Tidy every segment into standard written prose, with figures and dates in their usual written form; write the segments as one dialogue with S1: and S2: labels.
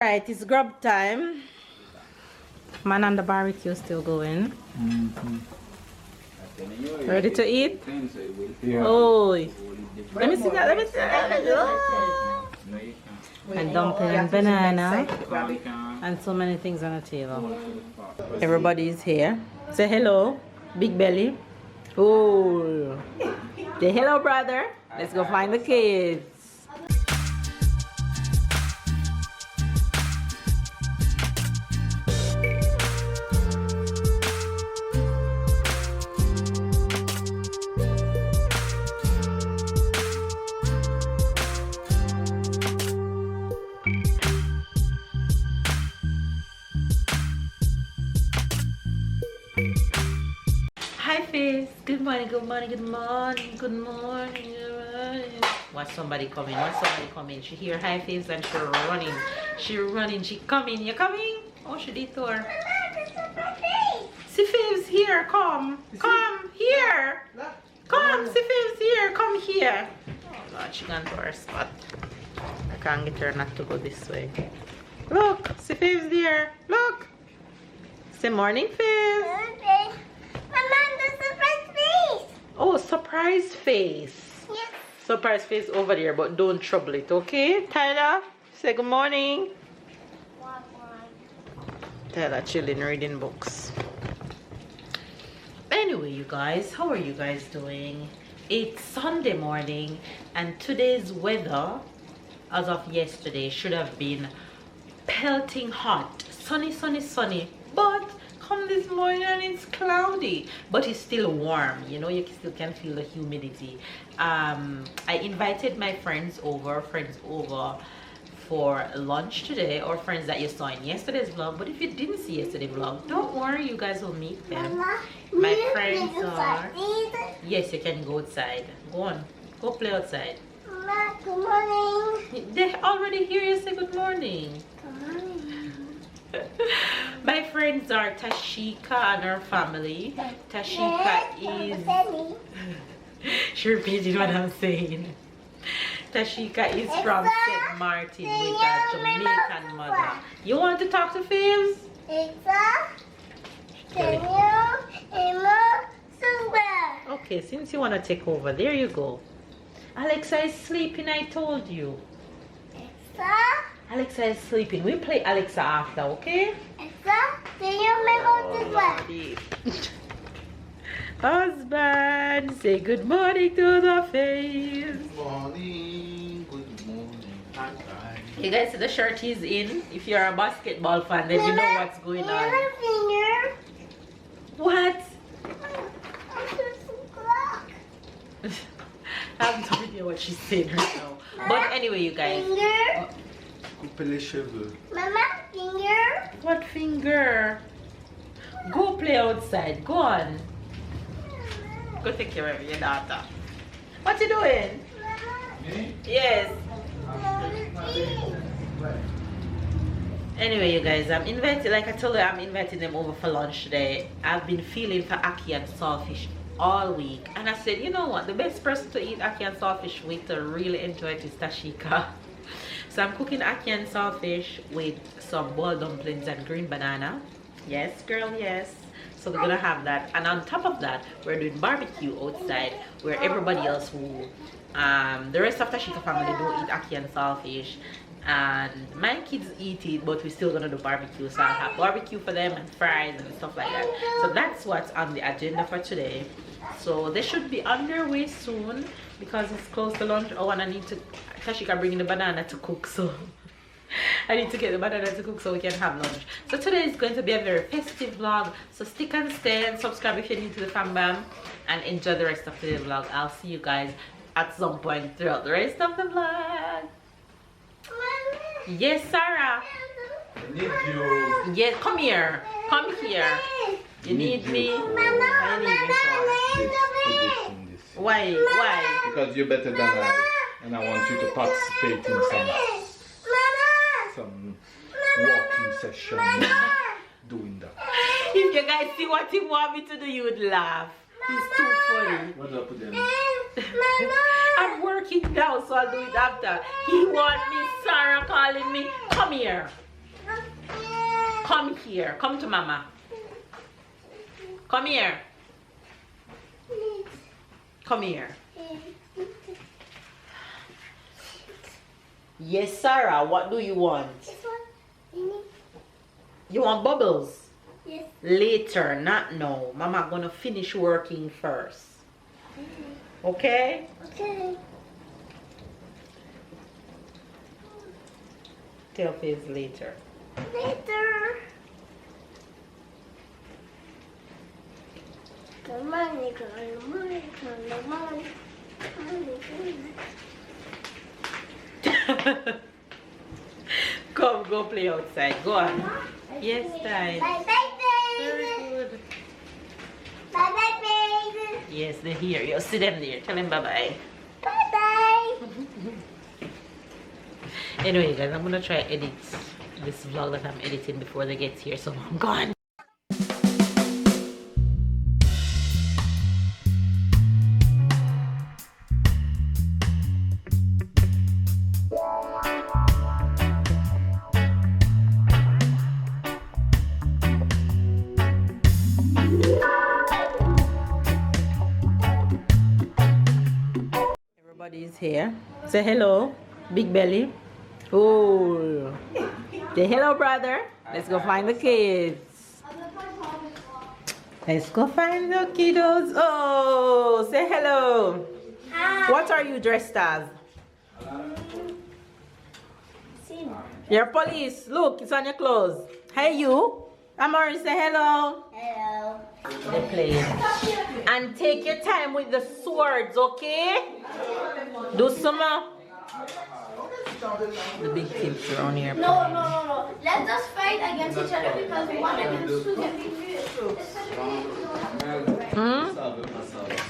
S1: Right, it's grub time. Man on the barbecue still going. Ready to eat?
S2: Yeah.
S1: Oh, let me see that. Let me see that. Oh. And dumpling and banana and so many things on the table. Everybody's here. Say hello, big belly. Oh, say hello, brother. Let's go find the kids. Hi, Fizz. Good morning, good morning, good morning, good morning, good morning. Watch somebody coming, watch somebody coming. She hear hi, Fizz, and she running. She running, she coming. You coming? Oh, she detour. See, Fizz, here, come. Come, here. Come, see, Fizz, here, come here. Oh, Lord, she gone to her spot. I can't get her not to go this way. Look, see, Fizz there. Look. Say morning, Fizz. Oh, surprise face.
S3: Yes.
S1: Surprise face over there, but don't trouble it, okay? Tyler, say good morning. Tyler chilling, reading books. Anyway, you guys, how are you guys doing? It's Sunday morning, and today's weather, as of yesterday, should have been pelting hot. Sunny, sunny, sunny. But come this morning and it's cloudy, but it's still warm. You know, you still can feel the humidity. I invited my friends over for lunch today, or friends that you saw in yesterday's vlog. But if you didn't see yesterday's vlog, don't worry, you guys will meet them.
S3: Mama,
S1: My friends are... Yes, you can go outside. Go on, go play outside.
S3: Mama, good morning.
S1: They already hear you say good morning.
S3: Good morning.
S1: My friends are Tashika and her family. Tashika is... She repeated what I'm saying. Tashika is from St. Martin with a Jamaican mother. You want to talk to Fibs? Okay, since you want to take over, there you go. Alexa is sleeping, I told you. Alexa is sleeping. We'll play Alexa after, okay?
S3: Do you remember this one?
S1: Husband, say good morning to the face.
S2: Good morning. Good morning. Bye.
S1: You guys see the shirt he's in? If you're a basketball fan, then you know what's going on.
S3: Finger.
S1: What?
S3: Clock.
S1: I have no idea what she's saying right now. But anyway, you guys.
S3: Finger.
S2: Couper les cheveux.
S3: Mama, finger.
S1: What finger? Go play outside. Go on. Go take care of your daughter. What you doing?
S2: Me?
S1: Yes. Anyway, you guys, I'm invited, like I told you, I'm inviting them over for lunch today. I've been feeling for ackee and saltfish all week, and I said, you know what, the best person to eat ackee and saltfish with to really enjoy it is Tashika. So I'm cooking ackee and saltfish with some boiled dumplings and green banana. Yes, girl, yes. So we're gonna have that, and on top of that, we're doing barbecue outside, where everybody else who the rest of Tashika family don't eat ackee and saltfish, and my kids eat it, but we're still gonna do barbecue. So I'll have barbecue for them and fries and stuff like that. So that's what's on the agenda for today. So they should be on their way soon because it's close to lunch. Oh, and I need to Tashika bringing the banana to cook, so I need to get the banana to cook so we can have lunch. So today is going to be a very festive vlog, so stick and stay and subscribe if you're new to the fam bam, and enjoy the rest of the vlog. I'll see you guys at some point throughout the rest of the vlog. Yes, Sarah.
S2: I need you.
S1: Yes, come here. Come here. You need me? I need me for. Why? Why?
S2: Because you're better than I, and I want you to participate in some walking session. Doing that.
S1: If you guys see what he want me to do, you would laugh. It's too funny.
S2: What up with them?
S1: I'm working now, so I'll do it after. He want me, Sarah calling me. Come here. Come here. Come to mama. Come here. Come here. Yes, Sarah. What do you want? You want bubbles?
S3: Yes.
S1: Later, not now. Mama gonna finish working first. Okay?
S3: Okay.
S1: Tell Fizz later.
S3: Later. Come on, come on.
S1: Come, go play outside. Go on. Yes, Ty.
S3: Bye bye,
S1: Very
S3: baby.
S1: good.
S3: Bye bye, baby.
S1: Yes, they're here. You see them there. Tell them bye-bye.
S3: Bye bye.
S1: Anyway, guys, I'm gonna try edit this vlog that I'm editing before they get here, so I'm gone. Everybody's here. Say hello, big belly. Oh, say hello, brother. Let's go find the kids. Let's go find the kiddos. Oh, say hello. What are you dressed as? You're police. Look, it's on your clothes. Hey, you. Amari, say hello.
S3: Hello.
S1: They're playing. And take your time with the swords, okay? Do some more. The big kids around here.
S3: No. Let us fight against each other because we want against two different.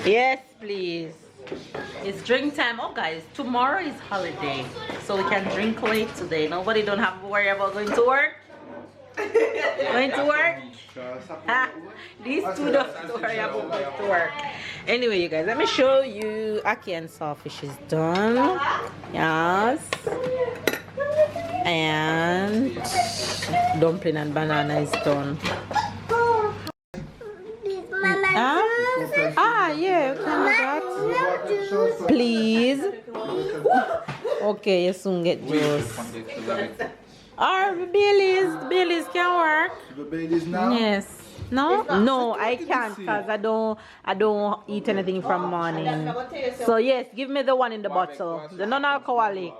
S1: Yes, please. It's drink time. Oh, guys, tomorrow is holiday, so we can drink late today. Nobody don't have to worry about going to work. Going to work? These two don't have to worry about going to work. Anyway, you guys, let me show you. Ackee and Saltfish is done. Yes. And dumpling and banana is done. Yeah, you can do that. Please. Okay, you soon get juice. Or Baileys can work.
S2: The Baileys now?
S1: Yes. No, I can't because I don't eat anything from morning. So yes, give me the one in the bottle, the non-alcoholic.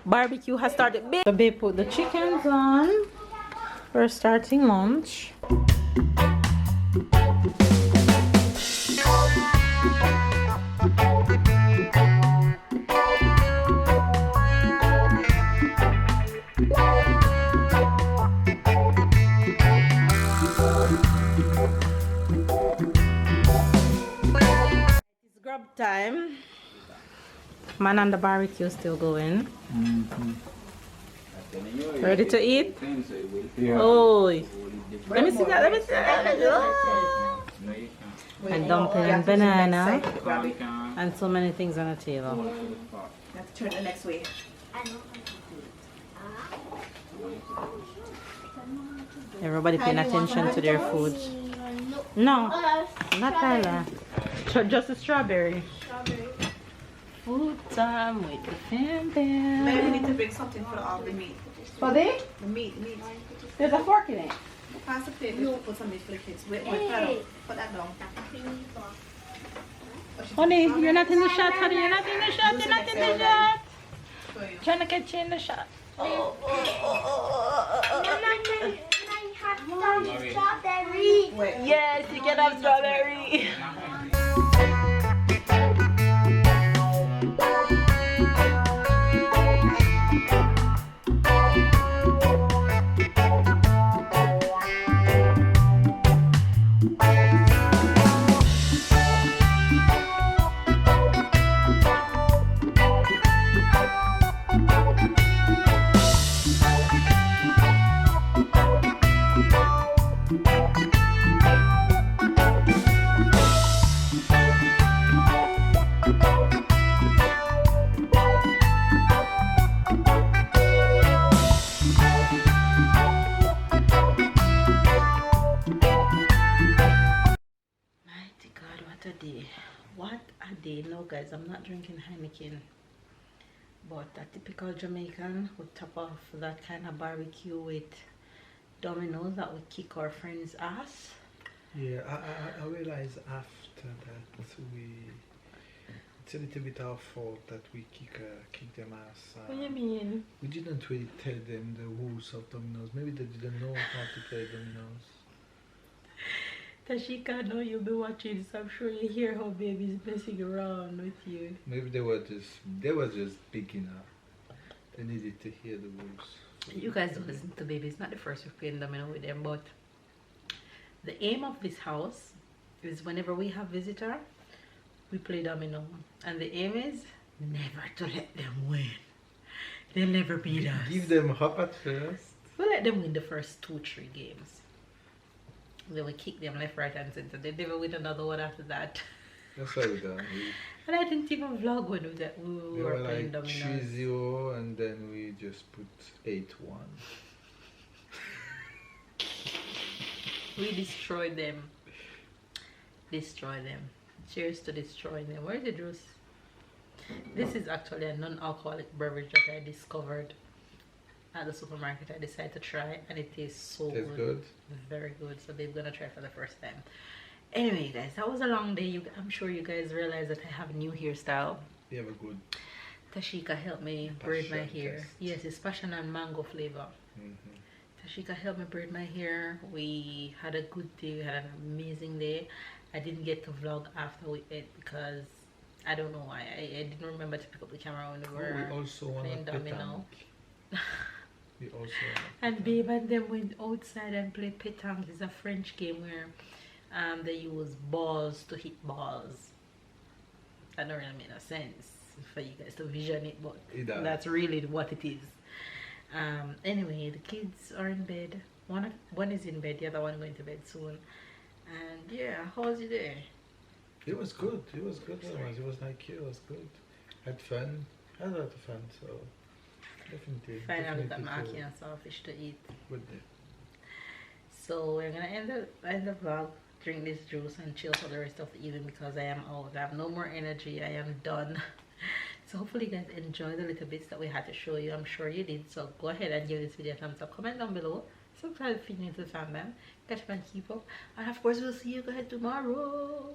S1: Barbecue has started. The babe put the chickens on. We're starting lunch. Time. Man on the barbecue still going. Ready to eat?
S2: Yeah.
S1: Oh, let me see that. Let me see that. And dumpling and banana and so many things on the table.
S4: You have to turn it the next way.
S1: Everybody paying attention to their food. No, not Tyler. Just a strawberry. Food time with the family.
S4: Maybe we need to bring something for all the meat.
S1: For they?
S4: The meat.
S1: There's a fork in it.
S4: Pass the plate. We'll put some meat for the kids. Wait, put that down.
S1: Honey, you're not in the shot, honey. You're not in the shot. You're not in the shot. Trying to get you in the shot.
S3: Can I have some strawberry?
S1: Yes, you can have strawberry. today. No guys, I'm not drinking Heineken, but a typical Jamaican would top off that kind of barbecue with Dominoes that would kick our friends' ass.
S5: Yeah, I realized after that it's a little bit our fault that we kick them ass.
S1: What do you mean?
S5: We didn't really tell them the rules of dominoes. Maybe they didn't know how to play dominoes.
S1: Tashika, I know you'll be watching, so I'm sure you hear how baby's messing around with you.
S5: Maybe they were just beginner. They needed to hear the rules.
S1: You guys don't listen to baby. It's not the first we're playing domino with them, but the aim of this house is whenever we have visitor, we play domino, and the aim is never to let them win. They'll never beat us.
S5: Give them hope at first.
S1: We'll let them win the first 2-3 games. Then we kick them left, right, and center. They never win another one after that.
S5: That's what we done.
S1: And I didn't even vlog when we were playing
S5: like
S1: dominoes.
S5: 3-0, and then we just put 8-1.
S1: We destroyed them. Destroy them. Cheers to destroying them. Where's the juice? This is actually a non-alcoholic beverage that I discovered at the supermarket. I decided to try, and it tastes so good. Very good. So they're gonna try for the first time. Anyway guys, that was a long day. I'm sure you guys realize that I have a new hairstyle.
S5: You have a good
S1: Tashika helped me braid my hair. Yes, it's passion and mango flavor. Tashika helped me braid my hair. We had a good day. We had an amazing day. I didn't get to vlog after we ate because I don't know why. I didn't remember to pick up the camera when we were playing domino.
S5: We also
S1: and babe and them went outside and played petanque. It's a French game where they use balls to hit balls. That don't really make no sense for you guys to vision it, but that's really what it is. Anyway, the kids are in bed. One is in bed, the other one going to bed soon. And yeah, how was your day?
S5: It was good. It was good. It was like you. It was good. Had fun. Had a lot of fun. So definitely.
S1: Finally got Ackee and Saltfish to eat.
S5: Good day.
S1: So we're gonna end the vlog. Drink this juice and chill for the rest of the evening because I am out. I have no more energy. I am done. So hopefully you guys enjoyed the little bits that we had to show you. I'm sure you did. So go ahead and give this video a thumbs up. Comment down below. Subscribe if you're new to the fam. Catch up and keep up. And of course we'll see you guys tomorrow.